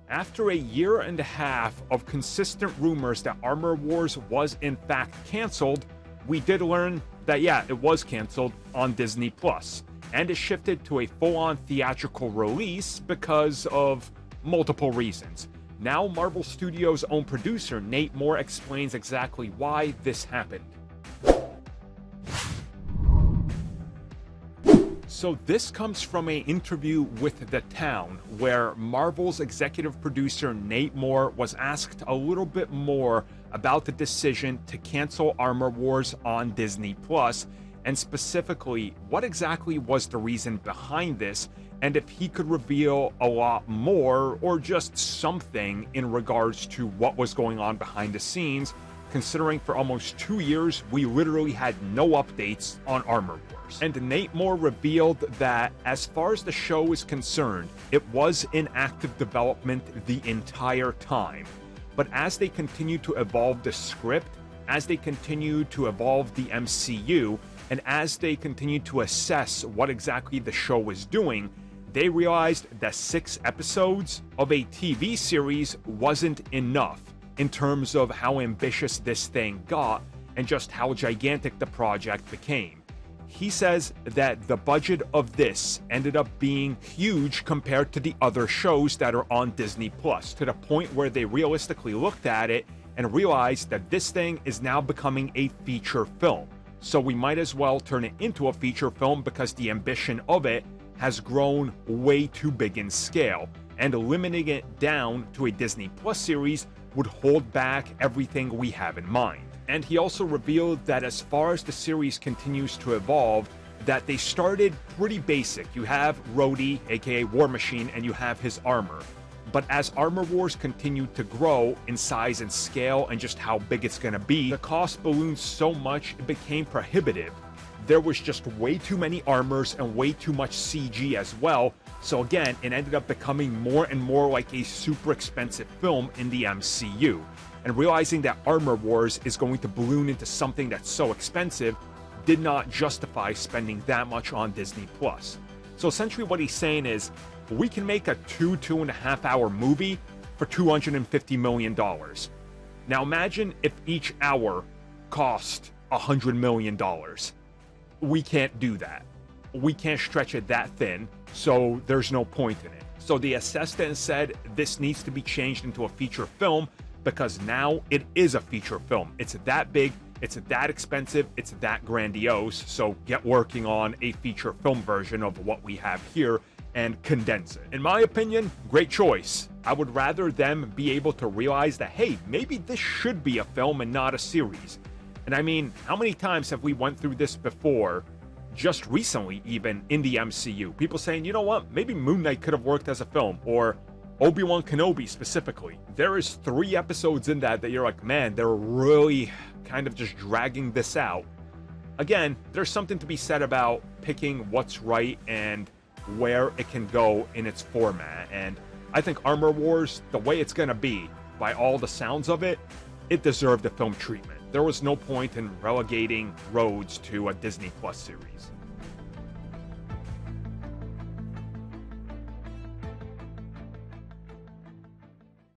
After a year and a half of consistent rumors that Armor Wars was in fact canceled, we did learn that yeah, it was canceled on Disney Plus, and it shifted to a full-on theatrical release because of multiple reasons. Now Marvel Studios' own producer Nate Moore explains exactly why this happened. So this comes from an interview with The Town, where Marvel's executive producer Nate Moore was asked a little bit more about the decision to cancel Armor Wars on Disney Plus, and specifically what exactly was the reason behind this, and if he could reveal a lot more or just something in regards to what was going on behind the scenes, considering for almost 2 years we literally had no updates on Armor Wars. And Nate Moore revealed that as far as the show is concerned, it was in active development the entire time. But as they continue to evolve the script, as they continue to evolve the MCU, and as they continue to assess what exactly the show is doing, they realized that 6 episodes of a TV series wasn't enough in terms of how ambitious this thing got and just how gigantic the project became. He says that the budget of this ended up being huge compared to the other shows that are on Disney Plus, to the point where they realistically looked at it and realized that this thing is now becoming a feature film. So we might as well turn it into a feature film because the ambition of it has grown way too big in scale, and limiting it down to a Disney Plus series would hold back everything we have in mind. And he also revealed that as far as the series continues to evolve, that they started pretty basic. You have Rhodey, aka War Machine, and you have his armor. But as Armor Wars continued to grow in size and scale and just how big it's gonna be, the cost ballooned so much it became prohibitive. There was just way too many armors and way too much CG as well, so again, it ended up becoming more and more like a super expensive film in the MCU. And realizing that Armor Wars is going to balloon into something that's so expensive did not justify spending that much on Disney Plus. So essentially what he's saying is, we can make a 2.5 hour movie for $250 million. Now imagine if each hour cost $100 million. We can't do that. We can't stretch it that thin, so there's no point in it. So they assessed it and said, this needs to be changed into a feature film because now it is a feature film. It's that big, it's that expensive, it's that grandiose, so get working on a feature film version of what we have here and condense it. In my opinion, great choice. I would rather them be able to realize that, hey, maybe this should be a film and not a series. And I mean, how many times have we went through this before, just recently even, in the MCU? People saying, you know what, maybe Moon Knight could have worked as a film, or Obi-Wan Kenobi specifically. There is 3 episodes in that you're like, man, they're really kind of just dragging this out. Again, there's something to be said about picking what's right and where it can go in its format, and I think Armor Wars, the way it's gonna be, by all the sounds of it, it deserved a film treatment. There was no point in relegating Rhodes to a Disney Plus series.